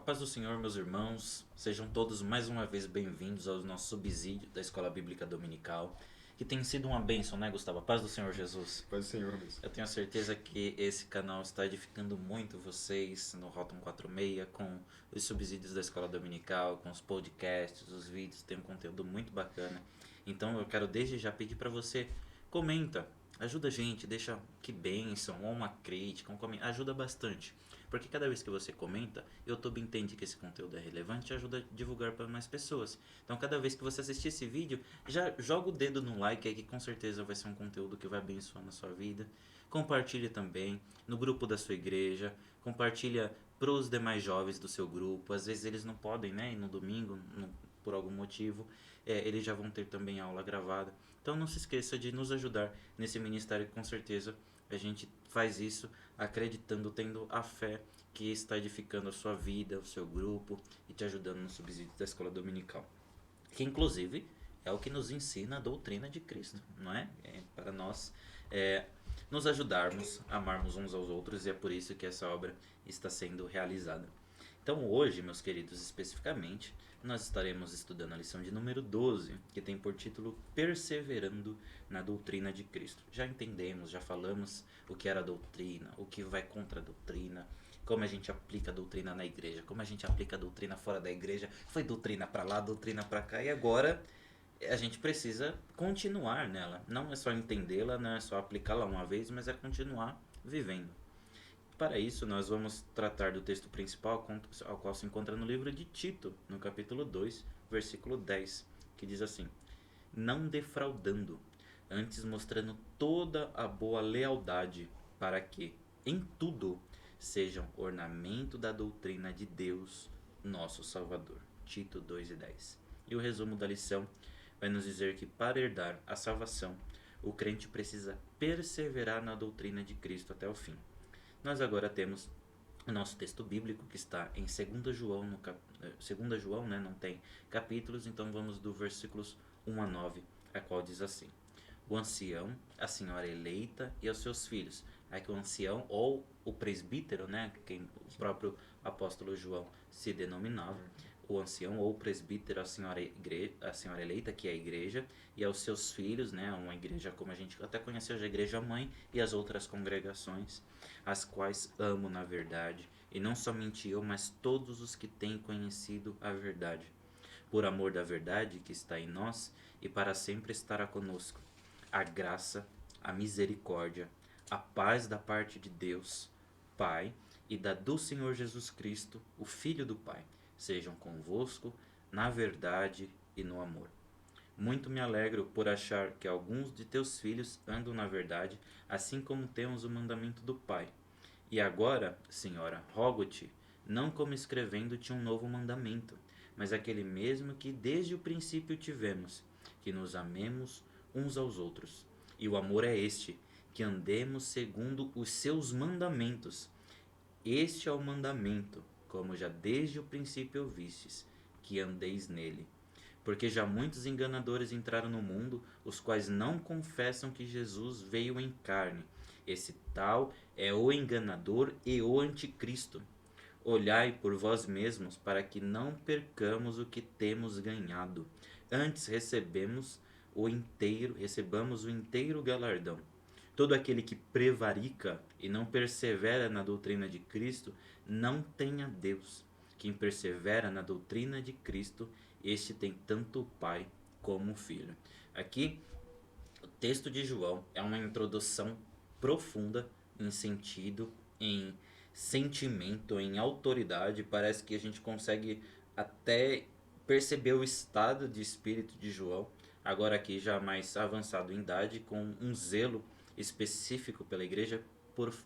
paz do Senhor, meus irmãos, sejam todos mais uma vez bem-vindos ao nosso subsídio da Escola Bíblica Dominical, que tem sido uma bênção, né, Gustavo? A paz do Senhor Jesus. Paz do Senhor, Rubens. Eu tenho certeza que esse canal está edificando muito vocês no Rotom 46, com os subsídios da Escola Dominical, com os podcasts, os vídeos, tem um conteúdo muito bacana. Então eu quero desde já pedir para você, comenta, ajuda a gente, deixa que bênção, ou uma crítica, um comentário, ajuda bastante. Porque cada vez que você comenta, o YouTube entende que esse conteúdo é relevante e ajuda a divulgar para mais pessoas. Então cada vez que você assistir esse vídeo, já joga o dedo no like aí que com certeza vai ser um conteúdo que vai abençoar na sua vida. Compartilhe também no grupo da sua igreja, compartilha para os demais jovens do seu grupo. Às vezes eles não podem, né, ir no domingo, por algum motivo, eles já vão ter também aula gravada. Então não se esqueça de nos ajudar nesse ministério que com certeza a gente faz isso acreditando, tendo a fé que está edificando a sua vida, o seu grupo e te ajudando no subsídio da escola dominical. Que inclusive é o que nos ensina a doutrina de Cristo, não é? Para nós nos ajudarmos, amarmos uns aos outros, e é por isso que essa obra está sendo realizada. Então hoje, meus queridos, especificamente, nós estaremos estudando a lição de número 12, que tem por título Perseverando na Doutrina de Cristo. Já entendemos, já falamos o que era a doutrina, o que vai contra a doutrina, como a gente aplica a doutrina na igreja, como a gente aplica a doutrina fora da igreja. Foi doutrina para lá, doutrina para cá, e agora a gente precisa continuar nela. Não é só entendê-la, não é só aplicá-la uma vez, mas é continuar vivendo. Para isso, nós vamos tratar do texto principal, ao qual se encontra no livro de Tito, no capítulo 2, versículo 10, que diz assim: Não defraudando, antes mostrando toda a boa lealdade, para que, em tudo, sejam ornamento da doutrina de Deus, nosso Salvador. Tito 2 e 10. E o resumo da lição vai nos dizer que, para herdar a salvação, o crente precisa perseverar na doutrina de Cristo até o fim. Nós agora temos o nosso texto bíblico que está em 2 João, 2 João, né, não tem capítulos, então vamos do versículos 1 a 9, a qual diz assim: O ancião, a senhora eleita e os seus filhos. Aqui o ancião ou o presbítero, né, quem o próprio apóstolo João se denominava, o ancião ou o presbítero, a senhora eleita, que é a igreja, e aos seus filhos, né, uma igreja como a gente até conhece hoje, a igreja mãe, e as outras congregações, as quais amo na verdade, e não somente eu, mas todos os que têm conhecido a verdade, por amor da verdade que está em nós, e para sempre estará conosco. A graça, a misericórdia, a paz da parte de Deus, Pai, e da do Senhor Jesus Cristo, o Filho do Pai, sejam convosco na verdade e no amor. Muito me alegro por achar que alguns de teus filhos andam na verdade, assim como temos o mandamento do Pai. E agora, Senhora, rogo-te, não como escrevendo-te um novo mandamento, mas aquele mesmo que desde o princípio tivemos, que nos amemos uns aos outros. E o amor é este, que andemos segundo os seus mandamentos. Este é o mandamento, como já desde o princípio ouvistes, que andeis nele. Porque já muitos enganadores entraram no mundo, os quais não confessam que Jesus veio em carne. Esse tal é o enganador e o anticristo. Olhai por vós mesmos, para que não percamos o que temos ganhado. Antes recebamos o inteiro galardão. Todo aquele que prevarica e não persevera na doutrina de Cristo não tem a Deus. Quem persevera na doutrina de Cristo, este tem tanto o Pai como o Filho. Aqui, o texto de João é uma introdução profunda em sentido, em sentimento, em autoridade. Parece que a gente consegue até perceber o estado de espírito de João, agora aqui já mais avançado em idade, com um zelo específico pela igreja,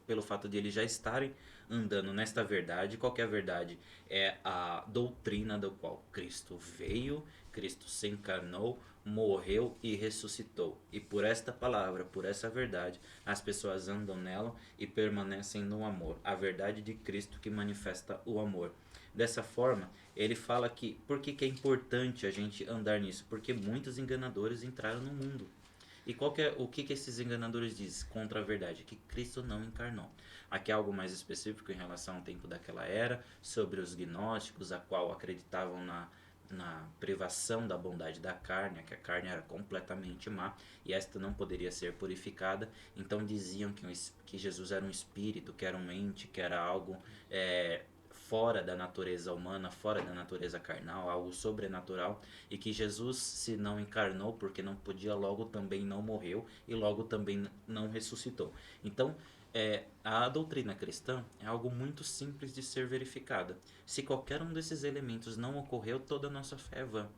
pelo fato de eles já estarem andando nesta verdade. Qual que é a verdade? É a doutrina do qual Cristo veio, Cristo se encarnou, morreu e ressuscitou. E por esta palavra, por essa verdade, as pessoas andam nela e permanecem no amor. A verdade de Cristo que manifesta o amor. Dessa forma, ele fala que por que é importante a gente andar nisso? Porque muitos enganadores entraram no mundo. E qual que é, o que esses enganadores dizem contra a verdade? Que Cristo não encarnou. Aqui é algo mais específico em relação ao tempo daquela era, sobre os gnósticos, a qual acreditavam na privação da bondade da carne, que a carne era completamente má e esta não poderia ser purificada. Então diziam que Jesus era um espírito, que era um ente, que era algo fora da natureza humana, fora da natureza carnal, algo sobrenatural, e que Jesus, se não encarnou porque não podia, logo também não morreu e logo também não ressuscitou. Então, a doutrina cristã é algo muito simples de ser verificada. Se qualquer um desses elementos não ocorreu, toda a nossa fé é vã.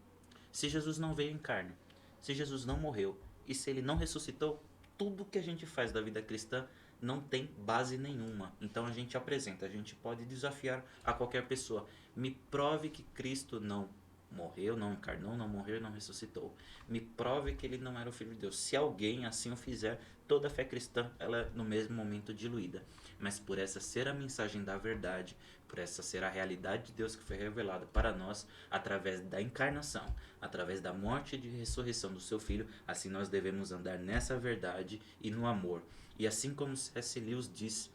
Se Jesus não veio em carne, se Jesus não morreu e se ele não ressuscitou, tudo que a gente faz da vida cristã não tem base nenhuma. Então a gente apresenta, a gente pode desafiar a qualquer pessoa. Me prove que Cristo não morreu, não encarnou, não morreu e não ressuscitou. Me prove que ele não era o Filho de Deus. Se alguém assim o fizer, toda a fé cristã ela é no mesmo momento diluída. Mas por essa ser a mensagem da verdade, por essa ser a realidade de Deus que foi revelada para nós através da encarnação, através da morte e ressurreição do seu Filho, assim nós devemos andar nessa verdade e no amor. E assim como C.S. Lewis diz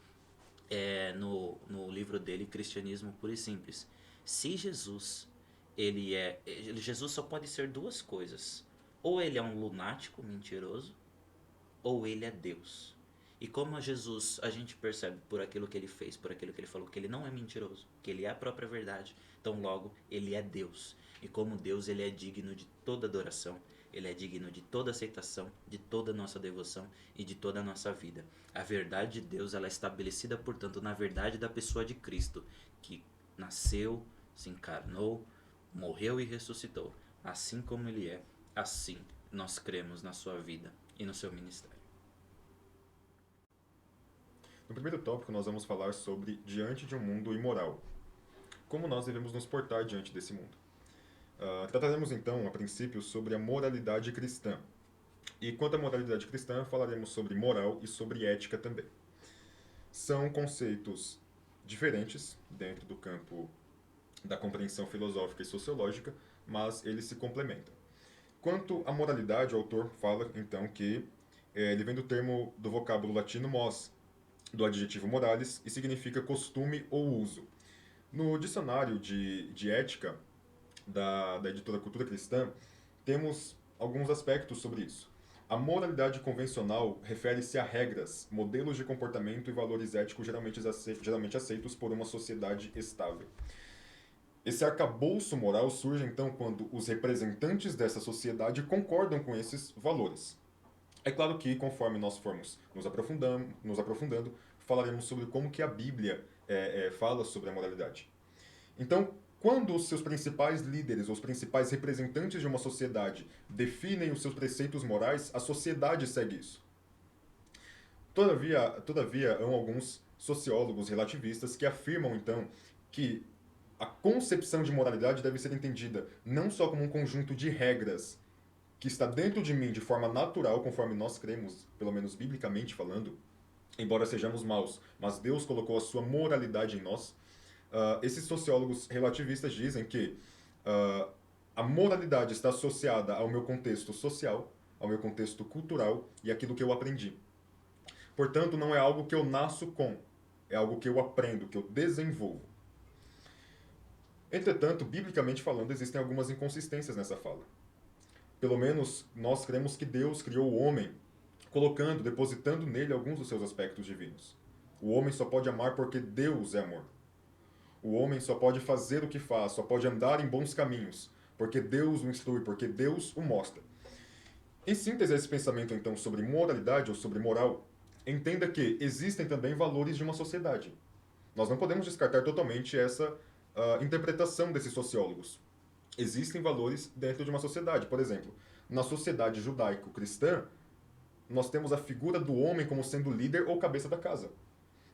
no livro dele, Cristianismo Puro e Simples, se Jesus só pode ser duas coisas: ou ele é um lunático mentiroso, ou ele é Deus. E como a Jesus a gente percebe por aquilo que ele fez, por aquilo que ele falou, que ele não é mentiroso, que ele é a própria verdade, então logo ele é Deus. E como Deus, ele é digno de toda adoração, ele é digno de toda aceitação, de toda nossa devoção e de toda a nossa vida. A verdade de Deus ela é estabelecida, portanto, na verdade da pessoa de Cristo, que nasceu, se encarnou, morreu e ressuscitou. Assim como ele é, assim nós cremos na sua vida e no seu ministério. No primeiro tópico, nós vamos falar sobre diante de um mundo imoral. Como nós devemos nos portar diante desse mundo. Trataremos então, a princípio, sobre a moralidade cristã. E quanto à moralidade cristã, falaremos sobre moral e sobre ética também. São conceitos diferentes dentro do campo da compreensão filosófica e sociológica, mas eles se complementam. Quanto à moralidade, o autor fala então que ele vem do termo do vocábulo latino mos, do adjetivo morales, e significa costume ou uso. No dicionário de ética da editora Cultura Cristã, temos alguns aspectos sobre isso. A moralidade convencional refere-se a regras, modelos de comportamento e valores éticos geralmente aceitos por uma sociedade estável. Esse arcabouço moral surge então quando os representantes dessa sociedade concordam com esses valores. É claro que, conforme nós formos nos aprofundando, falaremos sobre como que a Bíblia fala sobre a moralidade. Então, quando os seus principais líderes, ou os principais representantes de uma sociedade definem os seus preceitos morais, a sociedade segue isso. Todavia, há alguns sociólogos relativistas que afirmam, então, que a concepção de moralidade deve ser entendida não só como um conjunto de regras que está dentro de mim de forma natural, conforme nós cremos, pelo menos biblicamente falando, embora sejamos maus, mas Deus colocou a sua moralidade em nós. Esses sociólogos relativistas dizem que a moralidade está associada ao meu contexto social, ao meu contexto cultural e àquilo que eu aprendi. Portanto, não é algo que eu nasço com, é algo que eu aprendo, que eu desenvolvo. Entretanto, biblicamente falando, existem algumas inconsistências nessa fala. Pelo menos nós cremos que Deus criou o homem, depositando nele alguns dos seus aspectos divinos. O homem só pode amar porque Deus é amor. O homem só pode fazer o que faz, só pode andar em bons caminhos, porque Deus o instrui, porque Deus o mostra. Em síntese, esse pensamento, então, sobre moralidade ou sobre moral, entenda que existem também valores de uma sociedade. Nós não podemos descartar totalmente essa interpretação desses sociólogos. Existem valores dentro de uma sociedade. Por exemplo, na sociedade judaico-cristã, nós temos a figura do homem como sendo líder ou cabeça da casa.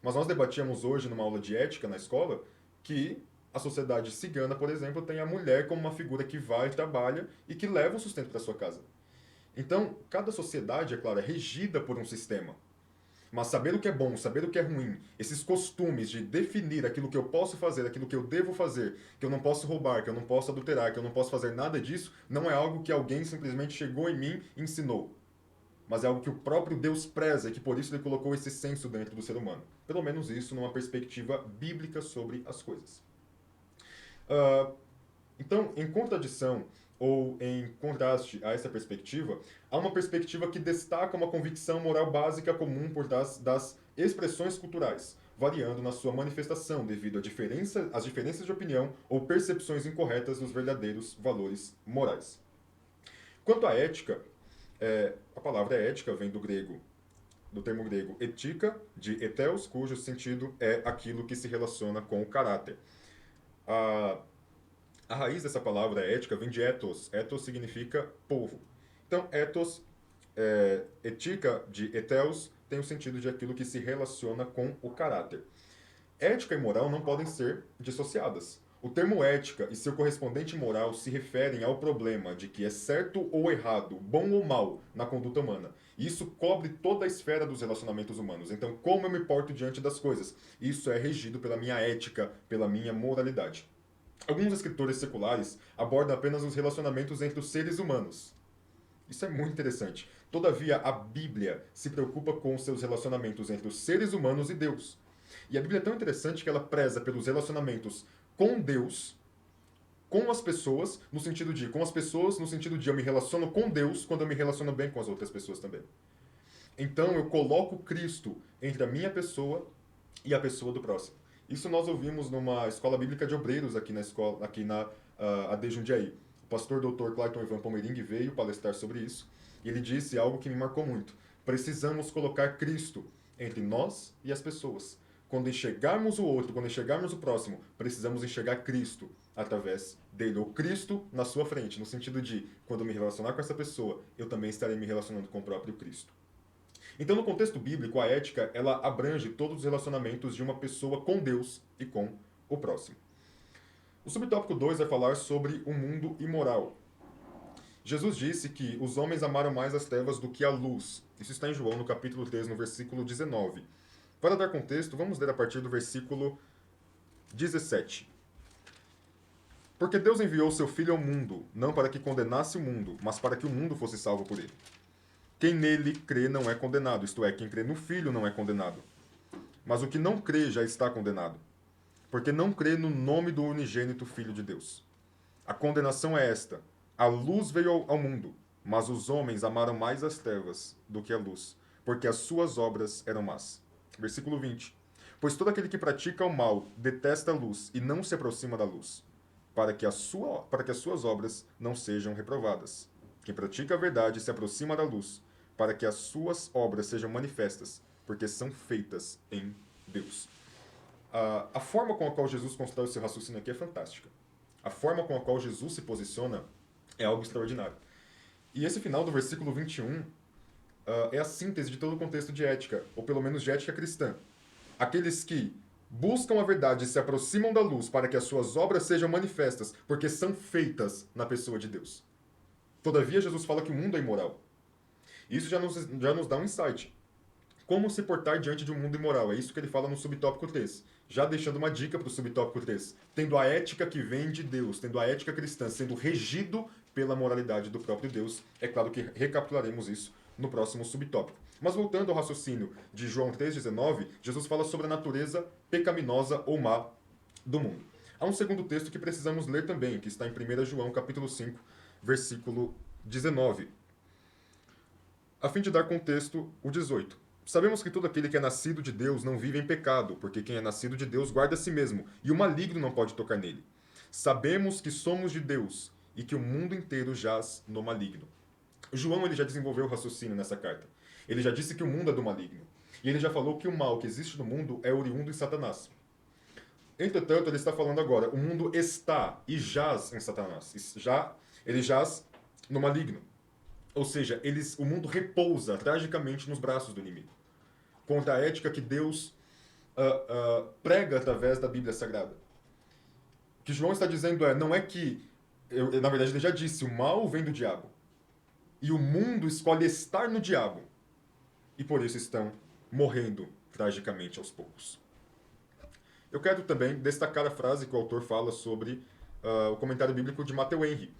Mas nós debatíamos hoje, numa aula de ética na escola, que a sociedade cigana, por exemplo, tem a mulher como uma figura que vai, trabalha e que leva o sustento para sua casa. Então, cada sociedade, é claro, é regida por um sistema. Mas saber o que é bom, saber o que é ruim, esses costumes de definir aquilo que eu posso fazer, aquilo que eu devo fazer, que eu não posso roubar, que eu não posso adulterar, que eu não posso fazer nada disso, não é algo que alguém simplesmente chegou em mim e ensinou. mas é algo que o próprio Deus preza e que por isso ele colocou esse senso dentro do ser humano. Pelo menos isso numa perspectiva bíblica sobre as coisas. Então, em contradição ou em contraste a essa perspectiva, há uma perspectiva que destaca uma convicção moral básica comum por trás das expressões culturais, variando na sua manifestação devido às diferenças de opinião ou percepções incorretas dos verdadeiros valores morais. Quanto à ética, a palavra ética vem do termo grego etika, de eteos, cujo sentido é aquilo que se relaciona com o caráter. A raiz dessa palavra ética vem de ethos. Ethos significa povo. Então, ethos, etika, de eteos, tem o sentido de aquilo que se relaciona com o caráter. Ética e moral não podem ser dissociadas. O termo ética e seu correspondente moral se referem ao problema de que é certo ou errado, bom ou mal na conduta humana. E isso cobre toda a esfera dos relacionamentos humanos. Então, como eu me porto diante das coisas? Isso é regido pela minha ética, pela minha moralidade. Alguns escritores seculares abordam apenas os relacionamentos entre os seres humanos. Isso é muito interessante. Todavia, a Bíblia se preocupa com os seus relacionamentos entre os seres humanos e Deus. E a Bíblia é tão interessante que ela preza pelos relacionamentos com Deus, com as pessoas, no sentido de eu me relaciono com Deus quando eu me relaciono bem com as outras pessoas também. Então eu coloco Cristo entre a minha pessoa e a pessoa do próximo. Isso nós ouvimos numa escola bíblica de obreiros aqui na AD Jundiaí. O pastor Dr. Clayton Ivan Palmeiring veio palestrar sobre isso e ele disse algo que me marcou muito. Precisamos colocar Cristo entre nós e as pessoas. Quando enxergarmos o outro, quando enxergarmos o próximo, precisamos enxergar Cristo através dele, ou Cristo na sua frente, no sentido de, quando eu me relacionar com essa pessoa, eu também estarei me relacionando com o próprio Cristo. Então, no contexto bíblico, a ética, ela abrange todos os relacionamentos de uma pessoa com Deus e com o próximo. O subtópico 2 vai falar sobre o mundo imoral. Jesus disse que os homens amaram mais as trevas do que a luz. Isso está em João, no capítulo 3, no versículo 19. Para dar contexto, vamos ler a partir do versículo 17. Porque Deus enviou seu Filho ao mundo, não para que condenasse o mundo, mas para que o mundo fosse salvo por ele. Quem nele crê não é condenado, isto é, quem crê no Filho não é condenado. Mas o que não crê já está condenado, porque não crê no nome do unigênito Filho de Deus. A condenação é esta: a luz veio ao mundo, mas os homens amaram mais as trevas do que a luz, porque as suas obras eram más. Versículo 20. Pois todo aquele que pratica o mal detesta a luz e não se aproxima da luz, para que as suas obras não sejam reprovadas. Quem pratica a verdade se aproxima da luz, para que as suas obras sejam manifestas, porque são feitas em Deus. A forma com a qual Jesus constrói o seu raciocínio aqui é fantástica. A forma com a qual Jesus se posiciona é algo extraordinário. E esse final do versículo 21 é a síntese de todo o contexto de ética, ou pelo menos de ética cristã. Aqueles que buscam a verdade e se aproximam da luz para que as suas obras sejam manifestas, porque são feitas na pessoa de Deus. Todavia, Jesus fala que o mundo é imoral. Isso já nos dá um insight. Como se portar diante de um mundo imoral? É isso que ele fala no subtópico 3. Já deixando uma dica para o subtópico 3. Tendo a ética que vem de Deus, tendo a ética cristã, sendo regido pela moralidade do próprio Deus. É claro que recapitularemos isso no próximo subtópico. Mas voltando ao raciocínio de João 3,19, Jesus fala sobre a natureza pecaminosa ou má do mundo. Há um segundo texto que precisamos ler também, que está em 1 João capítulo 5, versículo 19. A fim de dar contexto, o 18. Sabemos que todo aquele que é nascido de Deus não vive em pecado, porque quem é nascido de Deus guarda a si mesmo, e o maligno não pode tocar nele. Sabemos que somos de Deus e que o mundo inteiro jaz no maligno. João ele já desenvolveu o raciocínio nessa carta. Ele já disse que o mundo é do maligno. E ele já falou que o mal que existe no mundo é oriundo em Satanás. Entretanto, ele está falando agora, o mundo está e jaz em Satanás. Ele jaz no maligno. Ou seja, o mundo repousa tragicamente nos braços do inimigo. Contra a ética que Deus prega através da Bíblia Sagrada. O que João está dizendo não é que, na verdade ele já disse, o mal vem do diabo. E o mundo escolhe estar no diabo. E por isso estão morrendo tragicamente aos poucos. Eu quero também destacar a frase que o autor fala sobre o comentário bíblico de Matthew Henry.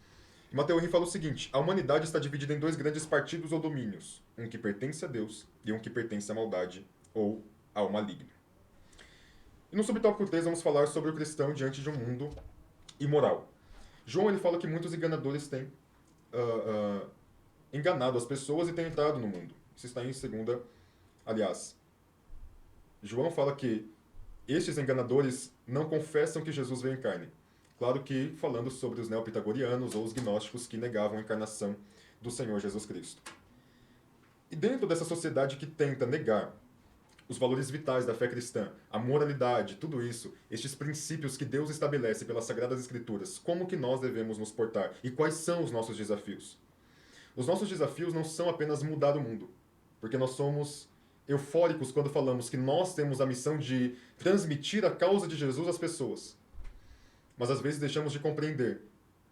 Matteo Henry fala o seguinte: a humanidade está dividida em dois grandes partidos ou domínios, um que pertence a Deus e um que pertence à maldade ou ao maligno. E no subtópico 3 vamos falar sobre o cristão diante de um mundo imoral. João ele fala que muitos enganadores têm enganado as pessoas e têm entrado no mundo. Isso está em segunda, aliás. João fala que estes enganadores não confessam que Jesus veio em carne. Claro que falando sobre os neopitagorianos ou os gnósticos que negavam a encarnação do Senhor Jesus Cristo. E dentro dessa sociedade que tenta negar os valores vitais da fé cristã, a moralidade, tudo isso, estes princípios que Deus estabelece pelas Sagradas Escrituras, como que nós devemos nos portar e quais são os nossos desafios? Os nossos desafios não são apenas mudar o mundo, porque nós somos eufóricos quando falamos que nós temos a missão de transmitir a causa de Jesus às pessoas. Mas às vezes deixamos de compreender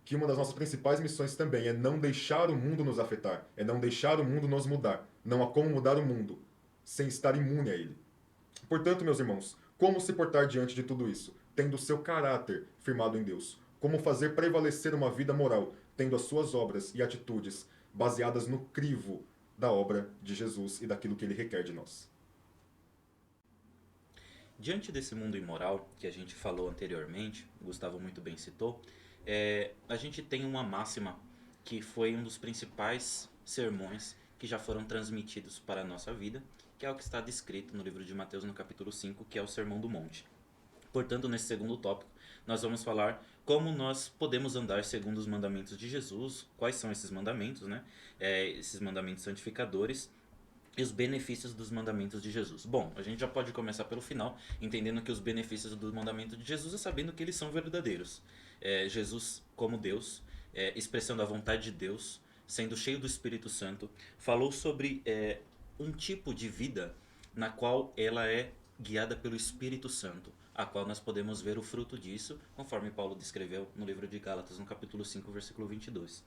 que uma das nossas principais missões também é não deixar o mundo nos afetar, é não deixar o mundo nos mudar. Não há como mudar o mundo sem estar imune a ele. Portanto, meus irmãos, como se portar diante de tudo isso? Tendo o seu caráter firmado em Deus. Como fazer prevalecer uma vida moral, tendo as suas obras e atitudes baseadas no crivo da obra de Jesus e daquilo que ele requer de nós. Diante desse mundo imoral que a gente falou anteriormente, o Gustavo muito bem citou, a gente tem uma máxima que foi um dos principais sermões que já foram transmitidos para a nossa vida, que é o que está descrito no livro de Mateus no capítulo 5, que é o Sermão do Monte. Portanto, nesse segundo tópico, nós vamos falar como nós podemos andar segundo os mandamentos de Jesus, quais são esses mandamentos, né? Esses mandamentos santificadores e os benefícios dos mandamentos de Jesus. Bom, a gente já pode começar pelo final, entendendo que os benefícios do mandamento de Jesus é sabendo que eles são verdadeiros. Jesus, como Deus, expressando a vontade de Deus, sendo cheio do Espírito Santo, falou sobre um tipo de vida na qual ela é guiada pelo Espírito Santo, a qual nós podemos ver o fruto disso, conforme Paulo descreveu no livro de Gálatas, no capítulo 5, versículo 22.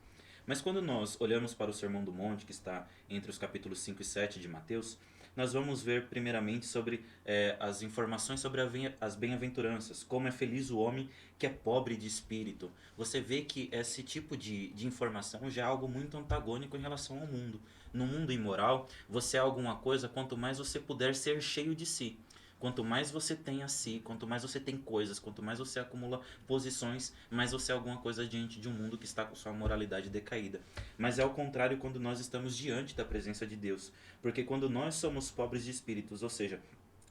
Mas quando nós olhamos para o Sermão do Monte, que está entre os capítulos 5 e 7 de Mateus, nós vamos ver primeiramente sobre as informações sobre as bem-aventuranças, como é feliz o homem que é pobre de espírito. Você vê que esse tipo de informação já é algo muito antagônico em relação ao mundo. No mundo imoral, você é alguma coisa quanto mais você puder ser cheio de si. Quanto mais você tem a si, quanto mais você tem coisas, quanto mais você acumula posições, mais você é alguma coisa diante de um mundo que está com sua moralidade decaída. Mas é ao contrário quando nós estamos diante da presença de Deus. Porque quando nós somos pobres de espíritos, ou seja,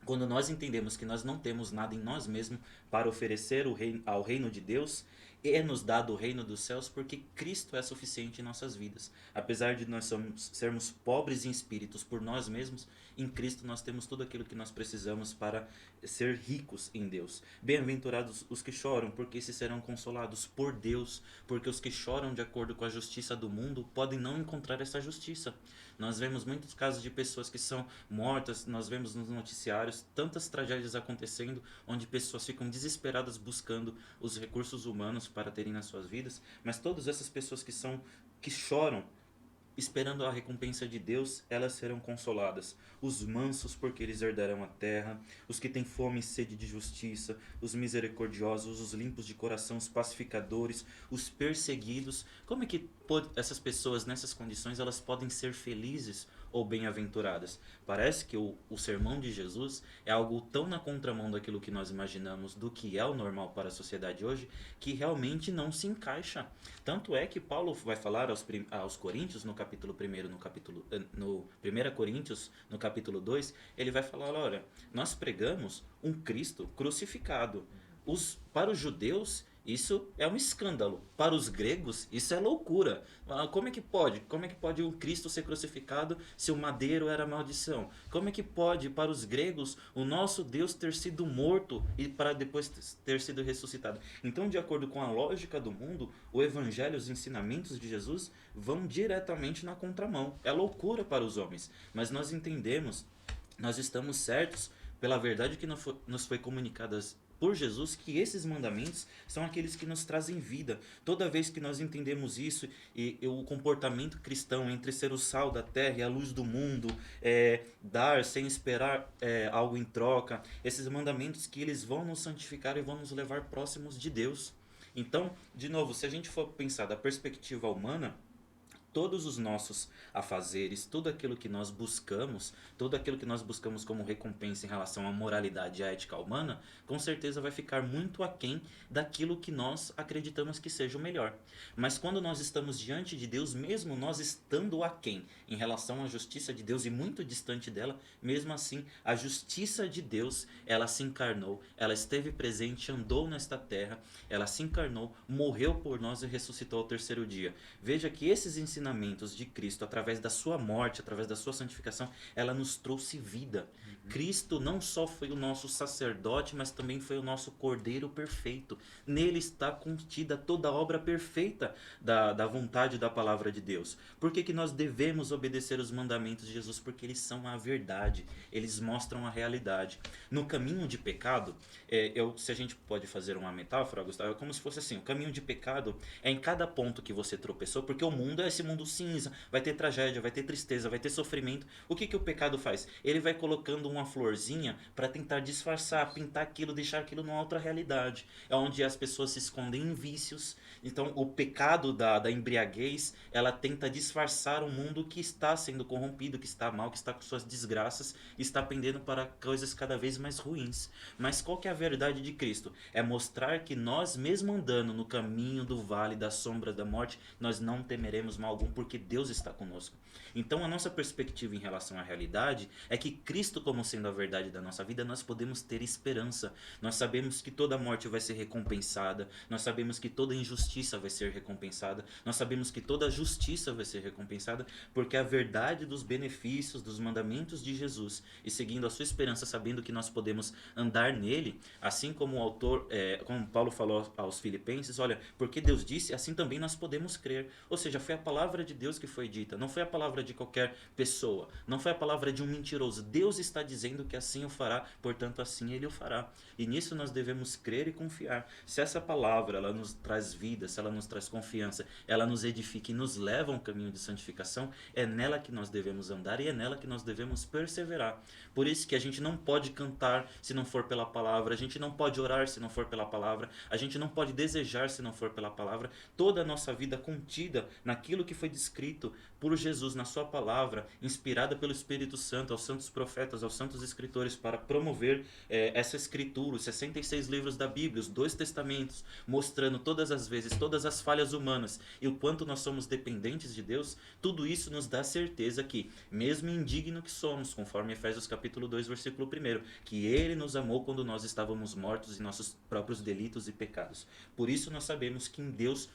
quando nós entendemos que nós não temos nada em nós mesmos para oferecer ao reino de Deus, é-nos dado o reino dos céus porque Cristo é suficiente em nossas vidas. Apesar de nós sermos pobres em espíritos por nós mesmos, em Cristo nós temos tudo aquilo que nós precisamos para ser ricos em Deus. Bem-aventurados os que choram, porque esses serão consolados por Deus, porque os que choram de acordo com a justiça do mundo podem não encontrar essa justiça. Nós vemos muitos casos de pessoas que são mortas, nós vemos nos noticiários tantas tragédias acontecendo, onde pessoas ficam desesperadas buscando os recursos humanos para terem nas suas vidas, mas todas essas pessoas que choram esperando a recompensa de Deus, elas serão consoladas. Os mansos, porque eles herdarão a terra. Os que têm fome e sede de justiça. Os misericordiosos, os limpos de coração, os pacificadores, os perseguidos. Como é que essas pessoas, nessas condições, elas podem ser felizes ou bem-aventuradas? Parece que o sermão de Jesus é algo tão na contramão daquilo que nós imaginamos do que é o normal para a sociedade hoje, que realmente não se encaixa. Tanto é que Paulo vai falar aos Coríntios, no capítulo 1, no 1 Coríntios, no capítulo 2, ele vai falar, olha, nós pregamos um Cristo crucificado. Para os judeus, isso é um escândalo. Para os gregos, isso é loucura. Como é que pode? Como é que pode um Cristo ser crucificado se o madeiro era maldição? Como é que pode, para os gregos, o nosso Deus ter sido morto e para depois ter sido ressuscitado? Então, de acordo com a lógica do mundo, o evangelho, os ensinamentos de Jesus vão diretamente na contramão. É loucura para os homens. Mas nós entendemos, nós estamos certos pela verdade que nos foi comunicada por Jesus, que esses mandamentos são aqueles que nos trazem vida. Toda vez que nós entendemos isso e o comportamento cristão entre ser o sal da terra e a luz do mundo, dar sem esperar algo em troca, esses mandamentos que eles vão nos santificar e vão nos levar próximos de Deus. Então, de novo, se a gente for pensar da perspectiva humana, todos os nossos afazeres, tudo aquilo que nós buscamos, tudo aquilo que nós buscamos como recompensa em relação à moralidade e à ética humana, com certeza vai ficar muito aquém daquilo que nós acreditamos que seja o melhor. Mas quando nós estamos diante de Deus, mesmo nós estando aquém em relação à justiça de Deus e muito distante dela, mesmo assim, a justiça de Deus, ela se encarnou, ela esteve presente, andou nesta terra, ela se encarnou, morreu por nós e ressuscitou ao terceiro dia. Veja que esses ensinamentos de Cristo, através da sua morte, através da sua santificação, ela nos trouxe vida. Cristo não só foi o nosso sacerdote, mas também foi o nosso cordeiro perfeito. Nele está contida toda a obra perfeita da vontade da palavra de Deus. Por que nós devemos obedecer os mandamentos de Jesus? Porque eles são a verdade, eles mostram a realidade. No caminho de pecado, se a gente pode fazer uma metáfora, Gustavo, é como se fosse assim: o caminho de pecado é em cada ponto que você tropeçou, porque o mundo é esse mundo cinza, vai ter tragédia, vai ter tristeza, vai ter sofrimento. O que o pecado faz? Ele vai colocando uma florzinha para tentar disfarçar, pintar aquilo, deixar aquilo numa outra realidade. É onde as pessoas se escondem em vícios. Então o pecado da embriaguez, ela tenta disfarçar um mundo que está sendo corrompido, que está mal, que está com suas desgraças, está pendendo para coisas cada vez mais ruins. Mas qual que é a verdade de Cristo? É mostrar que nós, mesmo andando no caminho do vale da sombra da morte, nós não temeremos mal algum, porque Deus está conosco. Então a nossa perspectiva em relação à realidade é que Cristo, como sendo a verdade da nossa vida, nós podemos ter esperança. Nós sabemos que toda morte vai ser recompensada, nós sabemos que toda injustiça vai ser recompensada, nós sabemos que toda justiça vai ser recompensada, porque a verdade dos benefícios, dos mandamentos de Jesus, e seguindo a sua esperança, sabendo que nós podemos andar nele, assim como o autor, como Paulo falou aos Filipenses, olha, porque Deus disse, assim também nós podemos crer. Ou seja, foi a palavra de Deus que foi dita, não foi a palavra de qualquer pessoa, não foi a palavra de um mentiroso. Deus está dizendo que assim o fará, portanto assim ele o fará. E nisso nós devemos crer e confiar. Se essa palavra ela nos traz vida, se ela nos traz confiança, ela nos edifica e nos leva a um caminho de santificação, é nela que nós devemos andar e é nela que nós devemos perseverar. Por isso que a gente não pode cantar se não for pela palavra, a gente não pode orar se não for pela palavra, a gente não pode desejar se não for pela palavra. Toda a nossa vida contida naquilo que foi descrito por Jesus na sua palavra, inspirada pelo Espírito Santo, aos santos profetas, aos santos escritores, para promover essa escritura, os 66 livros da Bíblia, os 2 testamentos, mostrando todas as vezes, todas as falhas humanas e o quanto nós somos dependentes de Deus. Tudo isso nos dá certeza que, mesmo indigno que somos, conforme Efésios capítulo 2, versículo 1, que Ele nos amou quando nós estávamos mortos em nossos próprios delitos e pecados. Por isso nós sabemos que em Deus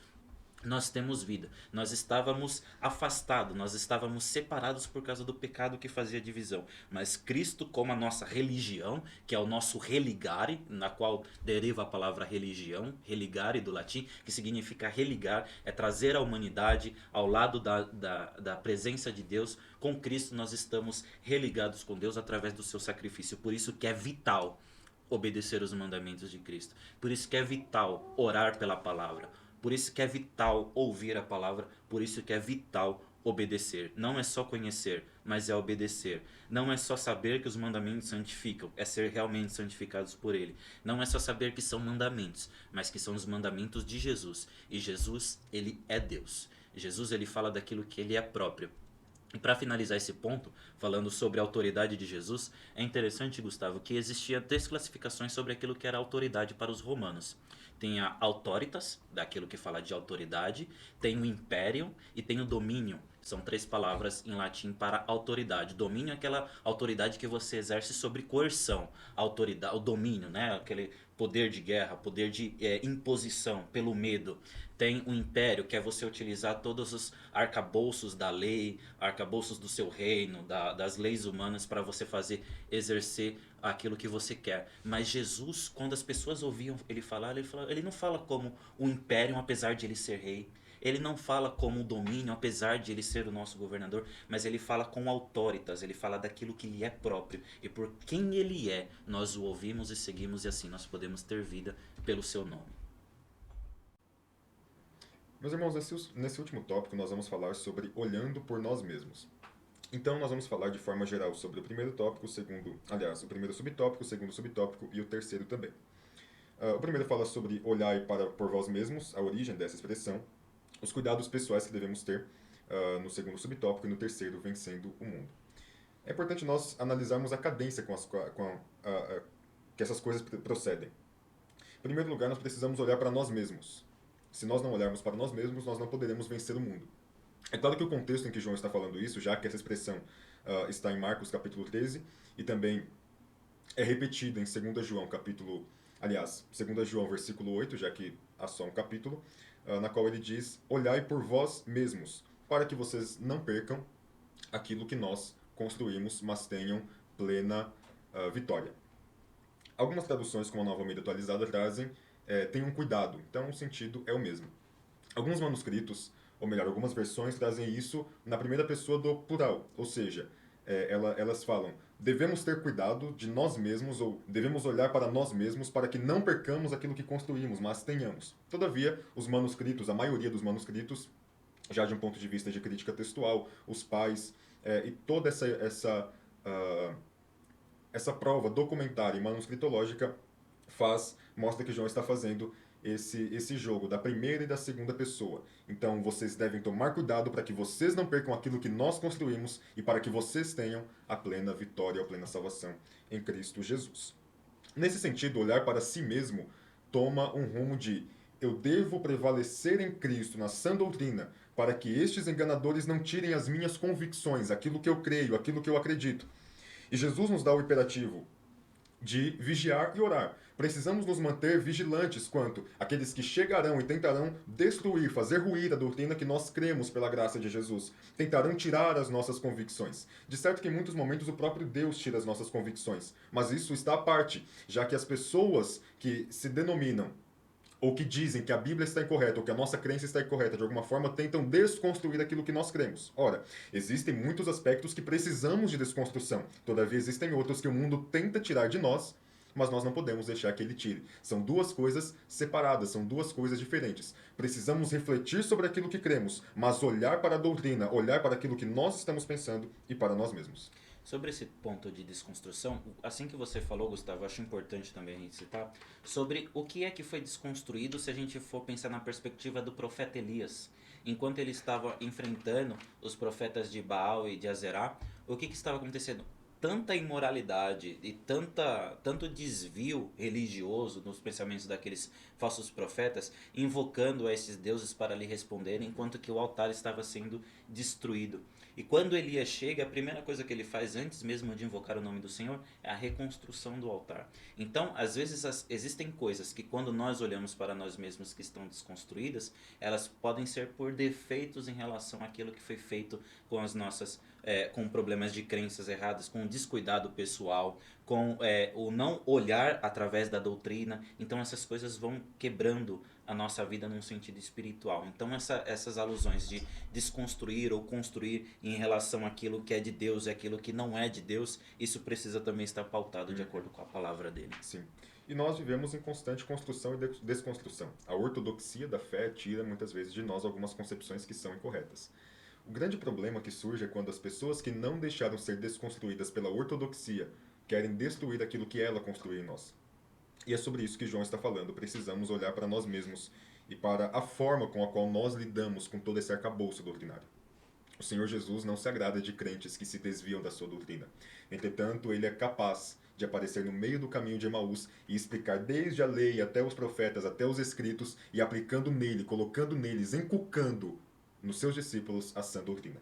nós temos vida. Nós estávamos afastados, nós estávamos separados por causa do pecado que fazia divisão. Mas Cristo, como a nossa religião, que é o nosso religare, na qual deriva a palavra religião, religare do latim, que significa religar, é trazer a humanidade ao lado da presença de Deus. Com Cristo nós estamos religados com Deus através do seu sacrifício. Por isso que é vital obedecer os mandamentos de Cristo. Por isso que é vital orar pela palavra. Por isso que é vital ouvir a palavra, por isso que é vital obedecer. Não é só conhecer, mas é obedecer. Não é só saber que os mandamentos santificam, é ser realmente santificados por Ele. Não é só saber que são mandamentos, mas que são os mandamentos de Jesus. E Jesus, Ele é Deus. Jesus, Ele fala daquilo que Ele é próprio. E para finalizar esse ponto, falando sobre a autoridade de Jesus, é interessante, Gustavo, que existia 3 classificações sobre aquilo que era autoridade para os romanos. Tem a autoritas, daquilo que fala de autoridade, tem o império e tem o domínio. São 3 palavras em latim para autoridade. Domínio é aquela autoridade que você exerce sobre coerção. Autoridade, o domínio, né? Aquele poder de guerra, poder de imposição pelo medo. Tem o império, que é você utilizar todos os arcabouços da lei, arcabouços do seu reino, das leis humanas para você exercer aquilo que você quer. Mas Jesus, quando as pessoas ouviam ele não fala como o império, apesar de ele ser rei. Ele não fala como o domínio, apesar de ele ser o nosso governador, mas ele fala com autoritas, ele fala daquilo que lhe é próprio. E por quem ele é, nós o ouvimos e seguimos, e assim nós podemos ter vida pelo seu nome. Meus irmãos, nesse último tópico nós vamos falar sobre olhando por nós mesmos. Então nós vamos falar de forma geral sobre o primeiro tópico, o primeiro subtópico, o segundo subtópico e o terceiro também. O primeiro fala sobre olhar para por vós mesmos, a origem dessa expressão, os cuidados pessoais que devemos ter, no segundo subtópico, e no terceiro, vencendo o mundo. É importante nós analisarmos a cadência que essas coisas procedem. Em primeiro lugar, nós precisamos olhar para nós mesmos. Se nós não olharmos para nós mesmos, nós não poderemos vencer o mundo. É claro que o contexto em que João está falando isso, já que essa expressão está em Marcos capítulo 13 e também é repetida em 2 João capítulo, aliás, 2 João versículo 8, já que há só um capítulo, na qual ele diz: olhai por vós mesmos, para que vocês não percam aquilo que nós construímos, mas tenham plena vitória. Algumas traduções, como a Nova Almeida Atualizada, trazem tenham cuidado, então o sentido é o mesmo. Alguns manuscritos, ou melhor, algumas versões trazem isso na primeira pessoa do plural, ou seja, elas falam: devemos ter cuidado de nós mesmos, ou devemos olhar para nós mesmos para que não percamos aquilo que construímos, mas tenhamos. Todavia, os manuscritos, a maioria dos manuscritos, já de um ponto de vista de crítica textual, os pais e toda essa prova documentária e manuscritológica mostra que João está fazendo esse jogo da primeira e da segunda pessoa. Então vocês devem tomar cuidado para que vocês não percam aquilo que nós construímos e para que vocês tenham a plena vitória, a plena salvação em Cristo Jesus. Nesse sentido, olhar para si mesmo toma um rumo de: eu devo prevalecer em Cristo, na sã doutrina, para que estes enganadores não tirem as minhas convicções, aquilo que eu creio, aquilo que eu acredito. E Jesus nos dá o imperativo de vigiar e orar. Precisamos nos manter vigilantes quanto àqueles que chegarão e tentarão destruir, fazer ruir a doutrina que nós cremos pela graça de Jesus. Tentarão tirar as nossas convicções. De certo que em muitos momentos o próprio Deus tira as nossas convicções, mas isso está à parte, já que as pessoas que se denominam ou que dizem que a Bíblia está incorreta ou que a nossa crença está incorreta, de alguma forma tentam desconstruir aquilo que nós cremos. Ora, existem muitos aspectos que precisamos de desconstrução. Todavia, existem outros que o mundo tenta tirar de nós, mas nós não podemos deixar que ele tire. São duas coisas separadas, são duas coisas diferentes. Precisamos refletir sobre aquilo que cremos, mas olhar para a doutrina, olhar para aquilo que nós estamos pensando e para nós mesmos. Sobre esse ponto de desconstrução, assim que você falou, Gustavo, eu acho importante também a gente citar sobre o que é que foi desconstruído se a gente for pensar na perspectiva do profeta Elias. Enquanto ele estava enfrentando os profetas de Baal e de Azerá, o que estava acontecendo? Tanta imoralidade e tanto desvio religioso nos pensamentos daqueles falsos profetas, invocando a esses deuses para lhe responderem, enquanto que o altar estava sendo destruído. E quando Elias chega, a primeira coisa que ele faz, antes mesmo de invocar o nome do Senhor, é a reconstrução do altar. Então, às vezes, existem coisas que quando nós olhamos para nós mesmos que estão desconstruídas, elas podem ser por defeitos em relação àquilo que foi feito com as nossas com problemas de crenças erradas, com descuidado pessoal, com o não olhar através da doutrina. Então essas coisas vão quebrando a nossa vida num sentido espiritual. Então essas alusões de desconstruir ou construir em relação àquilo que é de Deus e aquilo que não é de Deus, isso precisa também estar pautado de acordo com a palavra dele. Sim. E nós vivemos em constante construção e desconstrução. A ortodoxia da fé tira muitas vezes de nós algumas concepções que são incorretas. O grande problema que surge é quando as pessoas que não deixaram ser desconstruídas pela ortodoxia querem destruir aquilo que ela construiu em nós. E é sobre isso que João está falando. Precisamos olhar para nós mesmos e para a forma com a qual nós lidamos com todo esse arcabouço doutrinário. O Senhor Jesus não se agrada de crentes que se desviam da sua doutrina. Entretanto, ele é capaz de aparecer no meio do caminho de Emaús e explicar desde a lei até os profetas, até os escritos, e aplicando nele, colocando neles, encucando nos seus discípulos a sã doutrina.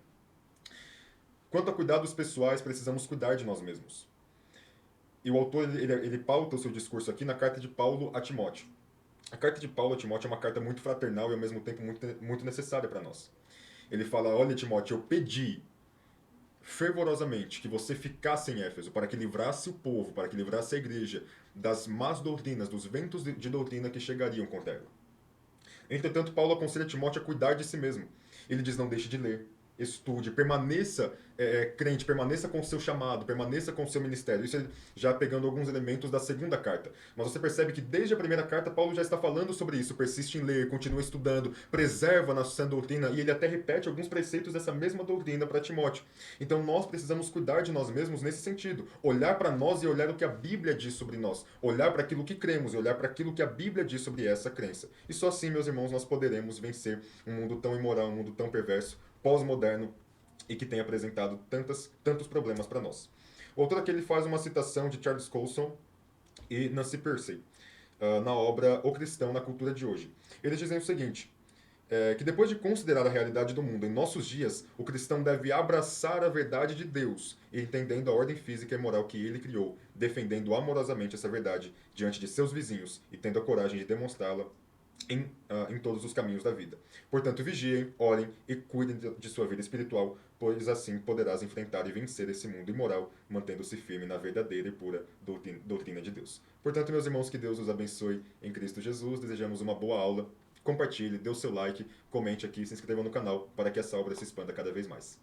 Quanto a cuidados pessoais, precisamos cuidar de nós mesmos. E o autor ele pauta o seu discurso aqui na carta de Paulo a Timóteo. A carta de Paulo a Timóteo é uma carta muito fraternal e ao mesmo tempo muito necessária para nós. Ele fala: olha, Timóteo, eu pedi fervorosamente que você ficasse em Éfeso para que livrasse o povo, para que livrasse a igreja das más doutrinas, dos ventos de doutrina que chegariam contra ela. Entretanto, Paulo aconselha Timóteo a cuidar de si mesmo. Ele diz: não deixe de ler, estude, permaneça crente, permaneça com o seu chamado, permaneça com o seu ministério. Isso é já pegando alguns elementos da segunda carta. Mas você percebe que desde a primeira carta, Paulo já está falando sobre isso. Persiste em ler, continua estudando, preserva na sã doutrina, e ele até repete alguns preceitos dessa mesma doutrina para Timóteo. Então nós precisamos cuidar de nós mesmos nesse sentido. Olhar para nós e olhar o que a Bíblia diz sobre nós. Olhar para aquilo que cremos e olhar para aquilo que a Bíblia diz sobre essa crença. E só assim, meus irmãos, nós poderemos vencer um mundo tão imoral, um mundo tão perverso, pós-moderno, e que tem apresentado tantos problemas para nós. O autor aqui ele faz uma citação de Charles Colson e Nancy Pearcey, na obra O Cristão na Cultura de Hoje. Eles dizem o seguinte, que depois de considerar a realidade do mundo em nossos dias, o cristão deve abraçar a verdade de Deus, entendendo a ordem física e moral que ele criou, defendendo amorosamente essa verdade diante de seus vizinhos e tendo a coragem de demonstrá-la em todos os caminhos da vida. Portanto, vigiem, orem e cuidem de sua vida espiritual, pois assim poderás enfrentar e vencer esse mundo imoral, mantendo-se firme na verdadeira e pura doutrina de Deus. Portanto, meus irmãos, que Deus os abençoe em Cristo Jesus. Desejamos uma boa aula. Compartilhe, dê o seu like, comente aqui, se inscreva no canal para que essa obra se expanda cada vez mais.